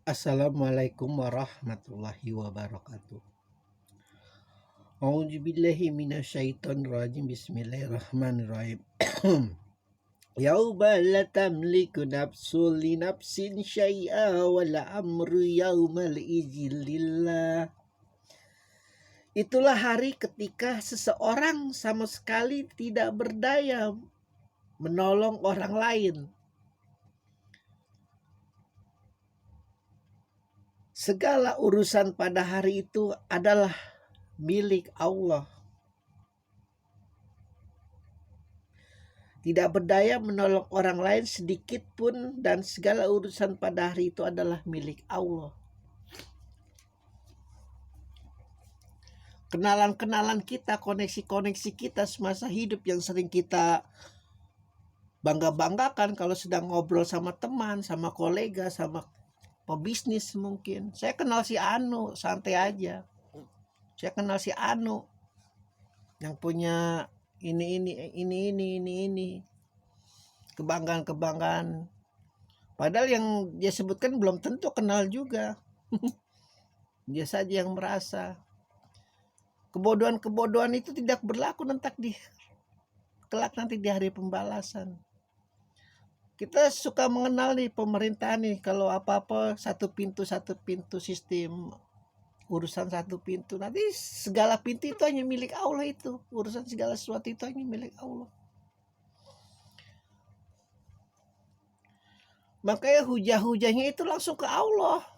Assalamualaikum warahmatullahi wabarakatuh. A'udzubillahi minasyaitonirrajim. Bismillahirrahmanirrahim. Yauma la tamliku nafsun li nafsin syai'a wa la amru yaumal izilillah. Itulah hari ketika seseorang sama sekali tidak berdaya menolong orang lain. Segala urusan pada hari itu adalah milik Allah. Tidak berdaya menolong orang lain sedikit pun, dan segala urusan pada hari itu adalah milik Allah. Kenalan-kenalan kita, koneksi-koneksi kita semasa hidup yang sering kita bangga-banggakan kalau sedang ngobrol sama teman, sama kolega, sama pebisnis mungkin. Saya kenal si Anu, santai aja. Saya kenal si Anu yang punya ini. Kebanggaan. Padahal yang dia sebutkan belum tentu kenal juga. Dia saja yang merasa. Kebodohan-kebodohan itu tidak berlaku kelak nanti di hari pembalasan. Kita suka mengenal nih pemerintah nih, kalau apa-apa satu pintu sistem urusan satu pintu. Nanti segala pintu itu hanya milik Allah itu. Urusan segala sesuatu itu hanya milik Allah. Makanya hujah-hujahnya itu langsung ke Allah.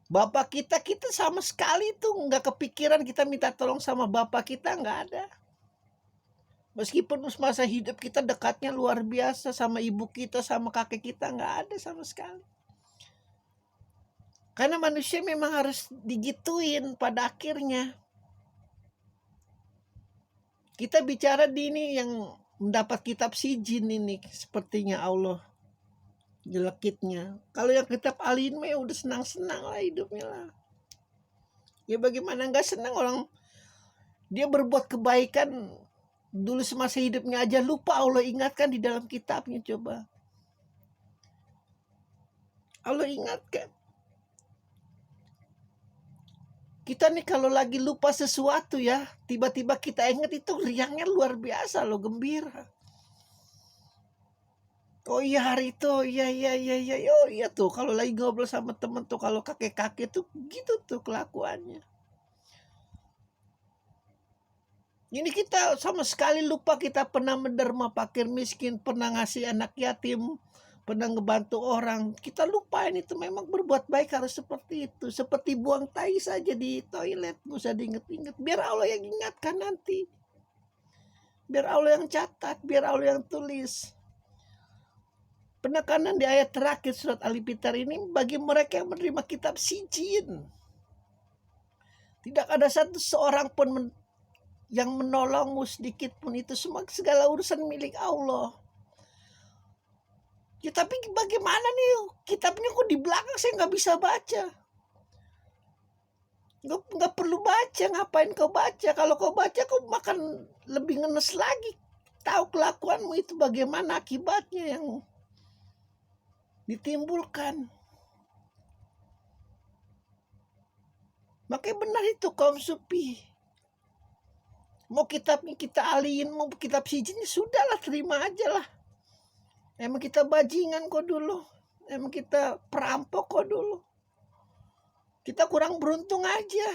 Bapak kita sama sekali tuh nggak kepikiran kita minta tolong sama bapak kita, nggak ada. Meskipun masa hidup kita dekatnya luar biasa sama ibu kita, sama kakek kita, nggak ada sama sekali. Karena manusia memang harus digituin pada akhirnya. Kita bicara di ini yang mendapat kitab sijin ini, sepertinya Allah jelekitnya. Kalau yang kitab alin mah udah senang-senang lah hidupnya lah. Ya bagaimana nggak senang orang dia berbuat kebaikan dulu semasa hidupnya aja lupa Allah ingatkan di dalam kitabnya. Coba Allah ingatkan. Kita nih kalau lagi lupa sesuatu ya, tiba-tiba kita ingat itu riangnya luar biasa loh, gembira. Oh iya hari itu, iya. Oh iya tuh kalau lagi ngobrol sama temen tuh, kalau kakek-kakek tuh gitu tuh kelakuannya. Ini kita sama sekali lupa kita pernah menderma fakir miskin, pernah ngasih anak yatim, pernah ngebantu orang. Kita lupain itu, memang berbuat baik harus seperti itu. Seperti buang tai saja di toilet, gak usah diinget-inget. Biar Allah yang ingatkan nanti. Biar Allah yang catat, biar Allah yang tulis. Penekanan di ayat terakhir surat Al-Fitar ini bagi mereka yang menerima kitab sijin. Tidak ada satu seorang pun yang menolongmu sedikit pun, itu semua segala urusan milik Allah. Ya tapi bagaimana nih kitabnya kok di belakang saya nggak bisa baca. Nggak perlu baca, ngapain kau baca? Kalau kau baca kau makan lebih ngenes lagi. Tahu kelakuanmu itu bagaimana akibatnya yang ditimbulkan. Makanya benar itu kaum sufi. Mau kitabnya kita alihin, mau kitab sijin, sudahlah terima aja lah. Emang kita bajingan kok dulu. Emang kita perampok kok dulu. Kita kurang beruntung aja.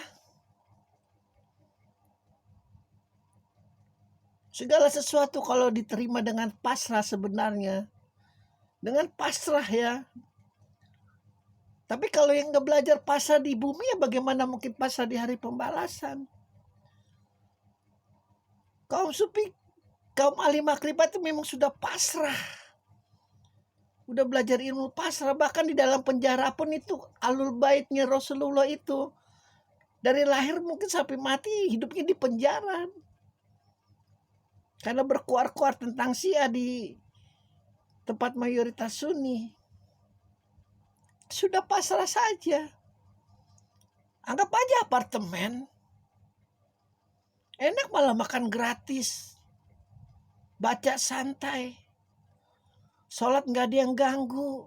Segala sesuatu kalau diterima dengan pasrah sebenarnya. Dengan pasrah ya. Tapi kalau yang gak belajar pasrah di bumi, ya bagaimana mungkin pasrah di hari pembalasan? Kaum sufi, kaum ahli makrifat itu memang sudah pasrah. Udah belajar ilmu pasrah. Bahkan di dalam penjara pun itu alul baitnya Rasulullah itu. Dari lahir mungkin sampai mati hidupnya di penjara. Karena berkuar-kuar tentang Syiah di tempat mayoritas Sunni. Sudah pasrah saja. Anggap aja apartemen. Enak malah makan gratis. Baca santai. Sholat gak ada yang ganggu.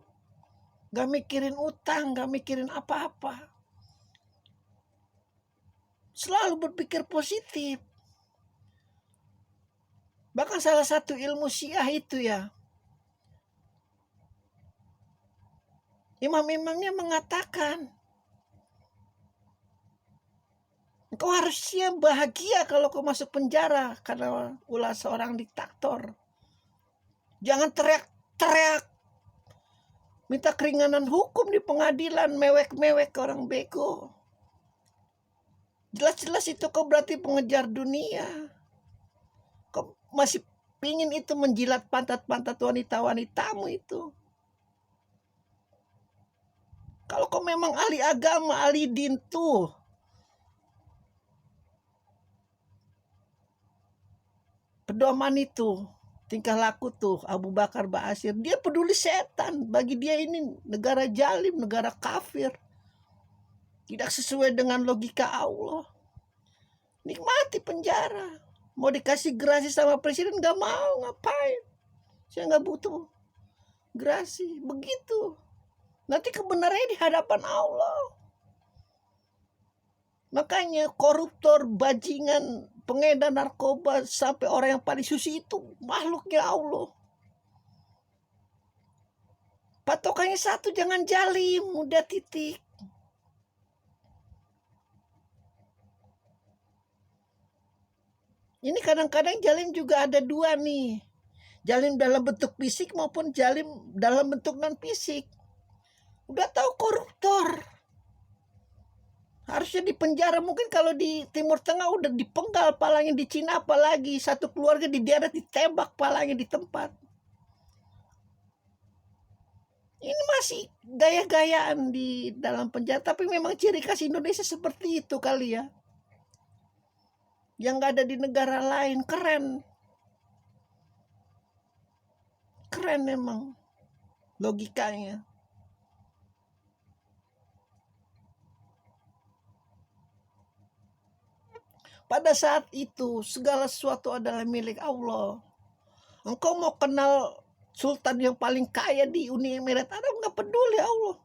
Gak mikirin utang, gak mikirin apa-apa. Selalu berpikir positif. Bahkan salah satu ilmu Syiah itu ya, imam-imamnya mengatakan, kau harusnya bahagia kalau kau masuk penjara karena ulah seorang diktator. Jangan teriak-teriak minta keringanan hukum di pengadilan, mewek-mewek orang bego. Jelas-jelas itu kau berarti pengejar dunia. Kau masih pingin itu menjilat pantat-pantat wanita-wanitamu itu. Kalau kau memang ahli agama, ahli din tuh, pedoman itu, tingkah laku tuh Abu Bakar Ba'asyir, dia peduli setan. Bagi dia ini negara jalim, negara kafir, tidak sesuai dengan logika Allah. Nikmati penjara. Mau dikasih gerasi sama presiden gak mau, ngapain? Saya gak butuh gerasi. Begitu. Nanti kebenarannya di hadapan Allah. Makanya koruptor, bajingan, pengedar narkoba, sampai orang yang paling suci itu makhluknya Allah. Patokannya satu, jangan jalim, udah titik. Ini kadang-kadang jalim juga ada dua nih. Jalim dalam bentuk fisik maupun jalim dalam bentuk non fisik. Udah tahu koruptor, harusnya dipenjara. Mungkin kalau di Timur Tengah udah dipenggal palanya, di Cina apalagi satu keluarga dideret ditembak palanya di tempat. Ini masih gaya-gayaan di dalam penjara, tapi memang ciri khas Indonesia seperti itu kali ya. Yang gak ada di negara lain. Keren memang logikanya. Pada saat itu segala sesuatu adalah milik Allah. Engkau mau kenal sultan yang paling kaya di Uni Emirat Arab, gak peduli Allah.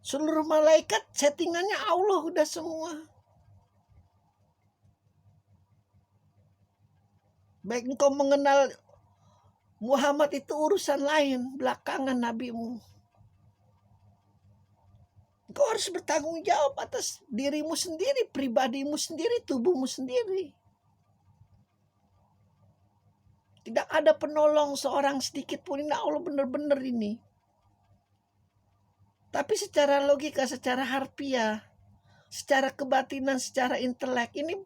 Seluruh malaikat settingannya Allah udah semua. Baik engkau mengenal Muhammad itu urusan lain, belakangan nabimu. Engkau harus bertanggung jawab atas dirimu sendiri, pribadimu sendiri, tubuhmu sendiri. Tidak ada penolong seorang sedikit pun. Ini Allah benar-benar ini. Tapi secara logika, secara harfiah, secara kebatinan, secara intelek, ini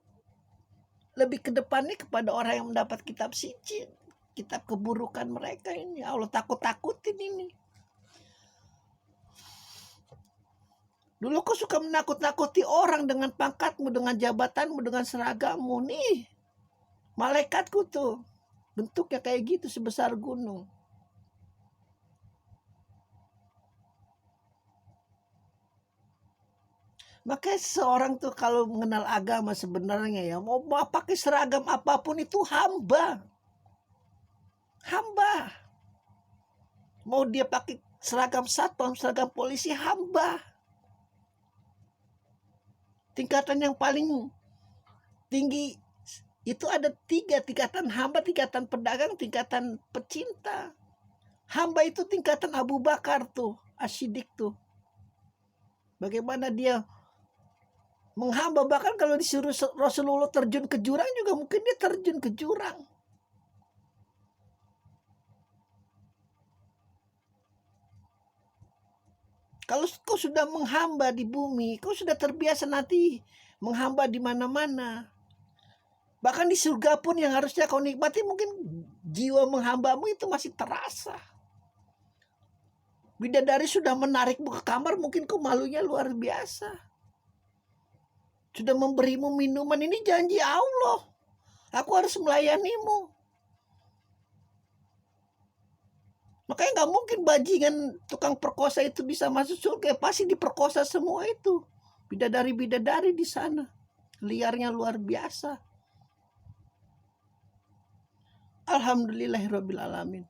lebih ke depannya kepada orang yang mendapat kitab sijil, kitab keburukan mereka ini. Allah takut-takutin ini. Dulu kau suka menakut-nakuti orang dengan pangkatmu, dengan jabatanmu, dengan seragammu. Nih, malaikatku tuh bentuknya kayak gitu, sebesar gunung. Makanya seorang tuh kalau mengenal agama sebenarnya ya, mau pakai seragam apapun itu hamba. Mau dia pakai seragam satpam, seragam polisi, hamba. Tingkatan yang paling tinggi itu ada 3 tingkatan: hamba, tingkatan pedagang, tingkatan pecinta. Hamba itu tingkatan Abu Bakar tuh, As-Siddiq tuh. Bagaimana dia menghamba, bahkan kalau disuruh Rasulullah terjun ke jurang juga mungkin dia terjun ke jurang. Kalau kau sudah menghamba di bumi, kau sudah terbiasa nanti menghamba di mana-mana. Bahkan di surga pun yang harusnya kau nikmati, mungkin jiwa menghambamu itu masih terasa. Bidadari sudah menarikmu ke kamar, mungkin kau malunya luar biasa. Sudah memberimu minuman, ini janji Allah. Aku harus melayanimu. Makanya gak mungkin bajingan tukang perkosa itu bisa masuk surga. Pasti diperkosa semua itu. Bidadari-bidadari di sana. Liarnya luar biasa. Alhamdulillahirrabbilalamin.